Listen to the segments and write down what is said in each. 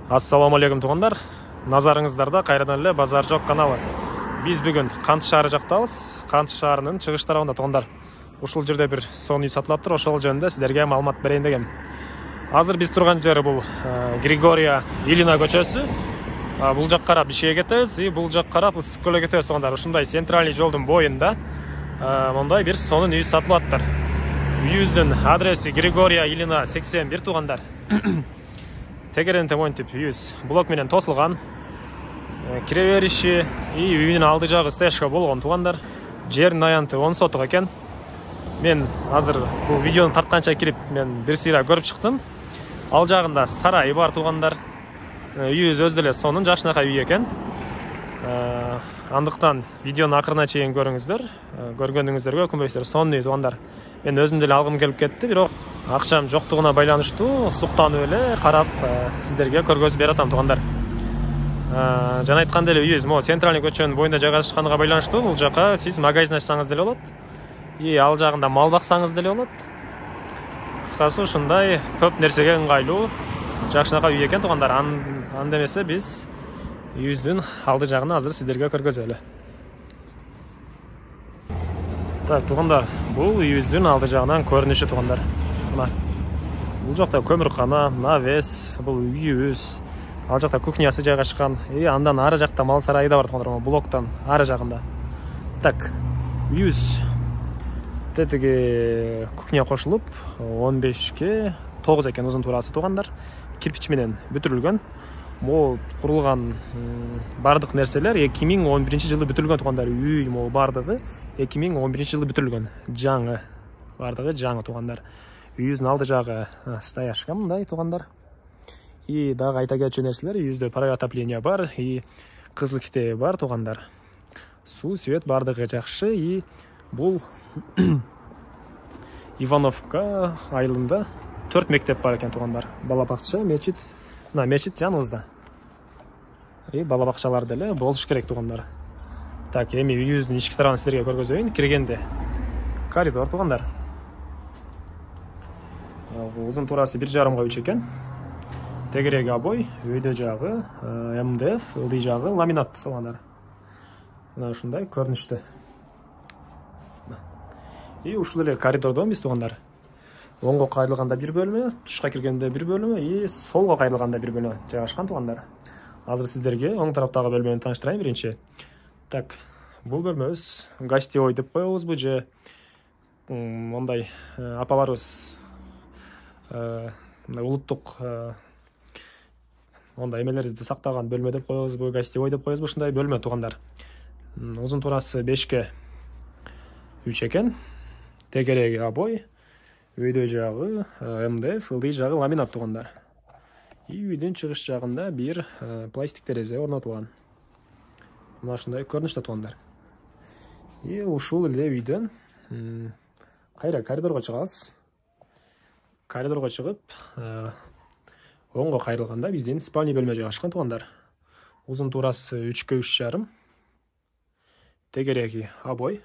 Ассаламу алейкум туғандар. Назарыңыздарда қайрадан эле Базар жок каналы. Биз бүгүн Кант шаары жактабыз. Кант шаарынын чыгыш тарабында туғандар. Ушул жерде бир сонун үй сатылаптыр, ошол жөнүндө силерге маалымат берейин дегем. Азыр биз турган жери бул Григория Илина көчөсү. Бул жак карап Бишкекке кетебиз, бул жак карап Ысык көлгө кетебиз туғандар. Ушундай центральный жолдун боюнда мондай бир сонун үй сатылаптыр. Үйүбүздүн адреси Григория Илина 81 туғандар. Тегерен темонтип үйүз блок менен тосулган. Кире бериши үйүнүн алды жагы стежка болгон туғандар. Жердин аянты 10 сотук экен. Мен азыр бул видеону тартканча кирип мен бир сыйра көрүп чыктым. Ал жагында сарай бар туғандар. Үйүбүз өз деле сонун жакшынакай үй экен. Андыктан видеону акырына чейин көрүңүздөр. Көргөнүңүздөргө күнбөйсүздөр. Сонун үй туғандар. Мен өзүм деле алгым келип кетти, бирок акчам жоктугуна байланыштуу суктанып эле карап сиздерге көргөзүп берип атам туғандар. Жана айткан деле үйүбүз могу центральный көчөнүн боюнда жайгашканга байланыштуу бул жака сиз магазин ачсаңыз деле болот. Ал жагында мал баксаңыз деле болот. Кыскасы ушундай көп нерсеге ыңгайлуу жакшынакай үй экен туғандар. Анда эмесе биз үйүбүздүн алды жагын азыр сиздерге көргөзөлү. Так, туғандар, бул үйүбүздүн алды жагынан көрүнүшү туғандар. Бул жакта көмүркана, навес, бул үйүбүз. Ал жакта кухнясы жайгашкан. Андан ары жакта мал сарайы да бар туғандар, блоктон ары жагында. Так, үйүбүз тетиги кухня кошулуп 15ке 9 экен узун туурасы туғандар. Кирпич менен бүтүрүлгөн. Могу курулган бардык нерселер 2011-жылы бүтүрүлгөн туғандар. Үй могу бардыгы 2011 жылы бүтүрүлгөн. Жаңы бардыгы жаңы туғандар. Үйүбүздүн алды жагы стояшка мындай туғандар. Дагы айта кетчү нерселер, үйүбүздө паровой отопление бар, кызыл китеби бар туғандар. Суу, свет бардыгы жакшы. Бул Ивановка айылында 4 мектеп бар экен туғандар. Бала бакча, мечит. Мечит жаныбызда. Бала бакчалар деле болуш керек туғандар. Так, эми үйүбүздүн ички тарабын силерге көргөзөйүн. Киргенде коридор туғандар. Узун туурасы 1,5 3 экен. Тегереги обой, өйдө жагы МДФ, ылдый жагы ламинат салгандар. Мына ушундай көрүнүштө. Ушул эле коридордон биз туғандар. Оңго кайрылганда бир бөлмө, тушка киргенде бир бөлмө, солго кайрылганда бир бөлмө жайгашкан туғандар. Азыр сиздерге оң тараптагы бөлмөнү тааныштырайын биринчи. Так, бул бөлмөбүз гостевой деп коебузбу же мондай апаларыбыз улуттук мондай эмелерибизди сактаган бөлмө деп коебузбу, гостевой деп коебузбу, ушундай бөлмө туғандар. Узун туурасы 5ке 3 экен. Тегереги обой, өйдө жагы МДФ, ылдый жагы ламинат туғандар. Үйдүн чыгыш жагында бир пластик терезе орнотулган. Мына ушундай көрүнүштө туғандар. Ушул эле үйдөн кайра коридорго чыгабыз. Коридорго чыгып, оңго кайрылганда биздин спальный бөлмө жайгашкан туғандар. Узун туурасы 3ке 3,5. Тегереги обой,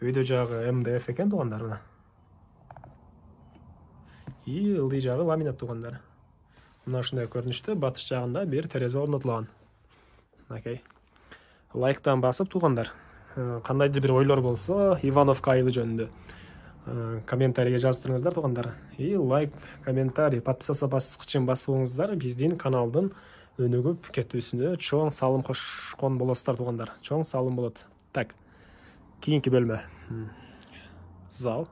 өйдө жагы МДФ экен туғандар. Ылдый жагы ламинат туғандар. Мына ушундай көрүнүштө батыш жагында бир терезе орнотулган. Лайктан басып туғандар. Кандайдыр бир ойлор болсо Ивановка айылы жөнүндө комментарийге жазып туруңуздар туғандар. Лайк, комментарий, подписаться баскычын басууңуздар биздин каналдын өнүгүп кетүүсүнө чоң салым кошкон болосуздар туғандар. Чоң салым болот. Так, кийинки бөлмө. Зал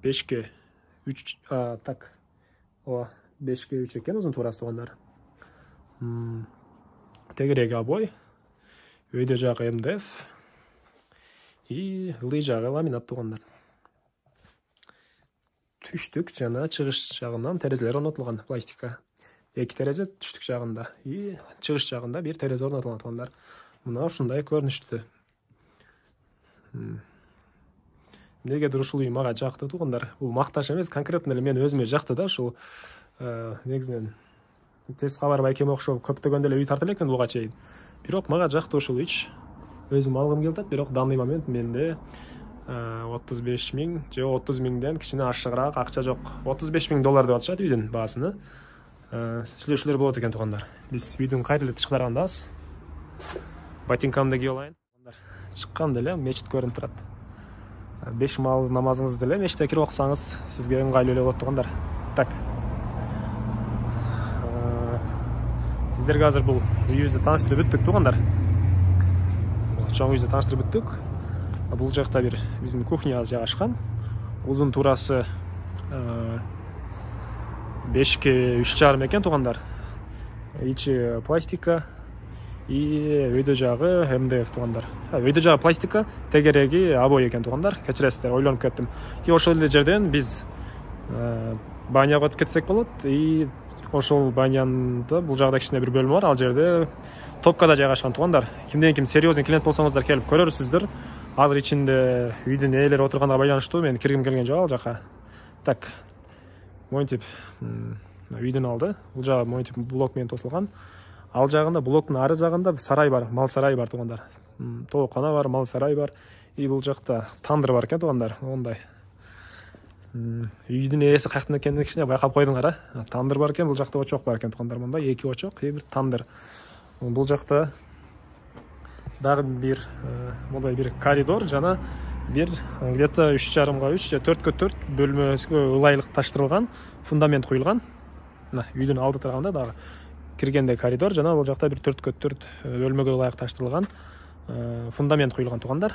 5ке 3, так. 5ке 3 экен узун туурасы туғандар. Тегереги обой, өйдө жагы МДФ, ылдый жагы ламинат туғандар. Түштүк жана чыгыш жагынан терезелер орнотулган пластика. 2 терезе түштүк жагында, чыгыш жагында бир терезе орнотулган туғандар. Мына ушундай көрүнүштү. Негедир ушул үй мага жакты туғандар. Бул макташ эмес, конкретно эле мен өзүмө жакты да, ушул негизинен тез кабар байкем окшоп көптөгөн эле үй тарта элекен буга чейин. Бирок мага жакты ушул үй. Өзүм алгым келип атат, бирок данный момент менде 35 000 же 30 000ден кичине ашыгыраак акча жок. 35 000 доллар деп атышат үйдүн баасыны. сүйлөшүүлөр болот экен туугандар. Биз үйдүн кайрылы тышкарындабыз. Ботинкамды кийип алайын. Чыкканда эле мечит көрүнүп турат. 5 мал намазыңызды деле мечитке кирип окусаңыз сизге ыңгайлуу эле болот туугандар. Так. Сиздерге азыр бул үйүбүздү тааныштырып бүттүк туугандар. Чоң үйүбүздү тааныштырып бүттүк. Бул жакта бир биздин кухнябыз жайгашкан. Узун туурасы 5ке 3,5 экен туугандар. Ичи пластика. И өйдө жагы МДФ туугандар. Өйдө жагы пластика, тегереги обой экен туугандар. Кечиресиздер, ойлонуп кеттим. И ошол эле жерден биз баняга өтүп кетсек болот. И ошол банянда бул жагда кичине бир бөлмө бар. Ал жерде топкада жайгашкан туугандар. Кимден ким серьезный клиент болсоңуздар келип көрөрсүздөр. Азыр ичинде үйдүн ээлери отурганга байланыштуу мен киргим келген жок ал жака. Так. Монтип үйдүн алды. Бул жагы монтип блок менен тосулган. Ал жагында блоктун ары жагында сарай бар, мал сарайы бар туугандар. Тоокана бар, мал сарай бар. И бул жакта тандыр бар экен туугандар. Ондай. Үйдүн ээси каяктан экенин кичине байкап койдуңар, а? Тандыр бар экен, бул жакта очок бар экен туугандар. Мында 2 очок, бир тандыр. Бул жакта дагы бир мондай бир коридор жана бир где-то 3,5 же 4ке 4 бөлмөсүгө ылайлык таштырылган, фундамент куюлган. Мына үйдүн алды тарабында дагы киргенде коридор жана бул жакта бир 4ке 4 бөлмөгө ылайык таштырылган фундамент куюлган туугандар.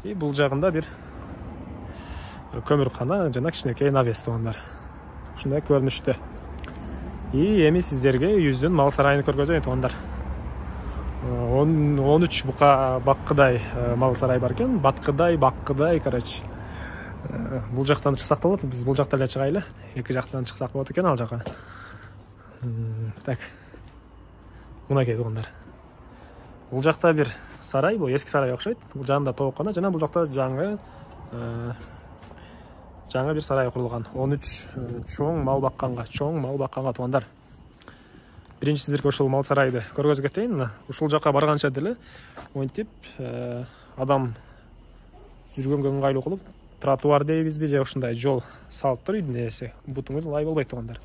И бул жагында бир көмүркана жана кичинекей навес туугандар. Ушундай көрүнүштө. И эми сиздерге үйүбүздүн мал сарайын көргөзөйүн туугандар. 13 бука баккыдай мал сарай бар экен. Баккыдай, короче. Бул жактан чыксак да болот. Биз бул жакта эле чыгайлы. Эки жактан чыксак болот экен ал жака. Так. Мынакей туугандар. Бул жакта бир сарай, бул эски сарай окшойт. Бул жанында тоокана жана бул жакта жаңы бир сарай курулган. 13 чоң мал бакканга туугандар. Биринчи сиздерге ошол мал сарайды көргөзүп кетейин. Ушул жака барганча деле монтип адам жүргөнгө ыңгайлуу кылып тротуар дейбизби же ушундай жол салыптыр үйдүн ээси. Бутуңуз лай болбойт туугандар.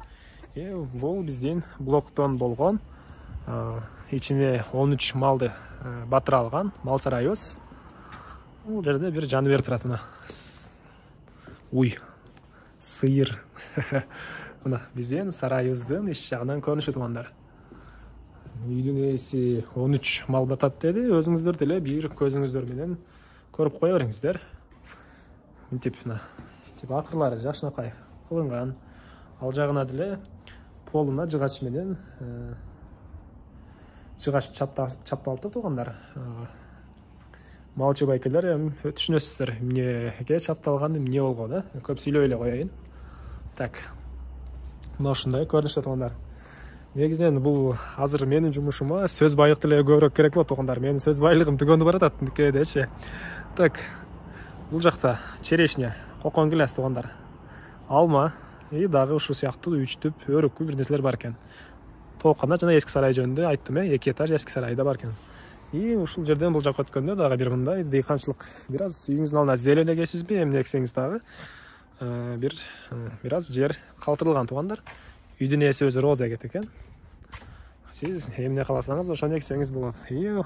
Бул биздин блоктон болгон ичине 13 малды батыра алган мал сарайыбыз. Бул жерде бир жаныбер турат мына. Уй, сыйыр. Мына биздин сарайыбыздын иш жагынан көрүнүшү туугандар. Үйдүн ээси 13 мал батат деди. Өзүңүздөр деле бир көзүңүздөр менен көрүп кое бериңиздер. Мынтип мына тип акырлары жакшынакай кылынган. Ал жагына деле полуна жыгач менен жыгач чапталды туугандар. Малчы байкелер түшүнөсүздөр эмнеге чапталган, эмне болгон, да? Көп сүйлөй эле коеюн. Так. Мына ушундай көрүнүштө туугандар. Негизинен бул азыр менин жумушума сөз байлык деле көбүрөөк керек болот туугандар. Менин сөз байлыгым түгөнүп баратат кээдечи. Так. Бул жакта черешня, кокон гиляс туугандар. Алма и дагы ушул сыяктуу 3 түп өрүккүл бир нерселер бар экен. Тоокана жана эски сарай жөнүндө айттым, 2 этаж эски сарайда бар экен. И ушул жерден бул жакка өткөндө дагы бир мындай дыйканчылык, бир аз үйүңүздүн алдына зелень эгесизби, эмне эксеңиз дагы бир аз жер калтырылган туугандар. Үйдүн ээси өзү роза эгет экен. Сиз эмне кааласаңыз ошону эксеңиз болот. И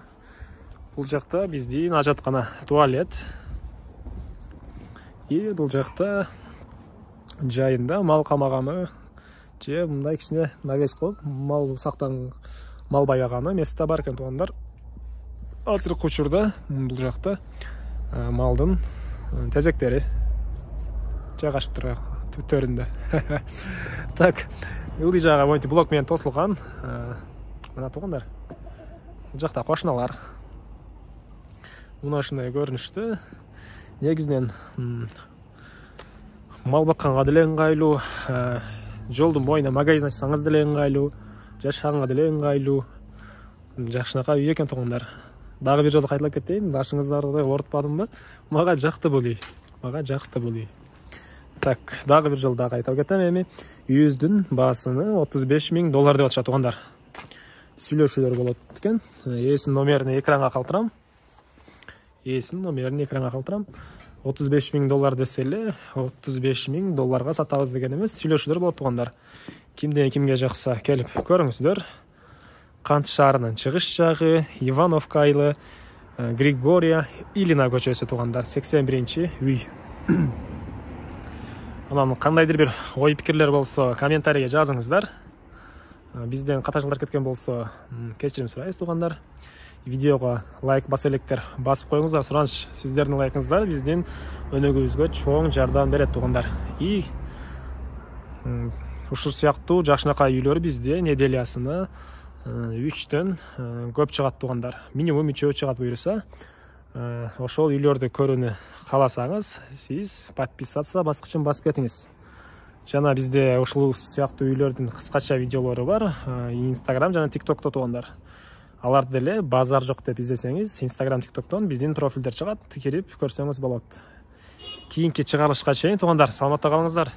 бул жакта биздин ажаткана, туалет. И бул жакта жайында мал камаганы же мындай кичине навес кылып мал сактан мал баяганы месте бар экен туугандар. Азыркы учурда бул жакта малдын тезектери жайгашып турат төрүндө. Так, ылдый жагы монтип блок менен тосулган. Мына туугандар. Бул жакта кошуналар. Мына ушундай көрүнүштө. Негизинен мал бакканга деле ыңгайлуу, жолдун боюна магазин ачсаңыз деле ыңгайлуу, жашаганга деле ыңгайлуу. Жакшынакай үй экен туугандар. Дагы бир жолу кайталап кетейин, башыңыздарды оорутпадымбы? Мага жакты бул үй. Так, дагы бир жолу дагы айтып кетем, эми үйүбүздүн баасыны $35,000 деп атышат туугандар. Сүйлөшүүлөр болот экен. Ээсинин номерин экранга калтырам. $35,000 десе эле $35,000 сатабыз деген эмес, сүйлөшүүлөр болот туугандар. Кимден кимге жакса келип көрүңүздөр. Кант шаарынын чыгыш жагы Ивановка айылы, Григория Илина көчөсү туугандар, 81 үй. Анан кандайдыр бир ой пикирлер болсо комментарийге жазыңыздар. Бизден катышуулар кеткен болсо кечирим сурайбыз туугандар. Видеого лайк баса электер басып коюңуздар. Сураныч сиздердин лайкыңыздар биздин өнүгүүбүзгө чоң жардам берет туугандар. И ушул сыяктуу жакшынакай үйлөр бизде неделясына 3төн көп чыгат туугандар. Минимум 3 чыгат буюрса. Ошол үйлөрдү көрүүнү кааласаңыз, сиз подписаться баскычын басып кетиңиз. Жана бизде ушул сыяктуу үйлөрдүн кыскача видеолору бар. Instagram жана TikTokто туугандар. Аларды деле базар жок деп издесеңиз, Instagram, TikToктон биздин профилдер чыгат, кирип көрсөңүз болот. Кийинки чыгарылышка чейин туугандар, саламатта калыңыздар.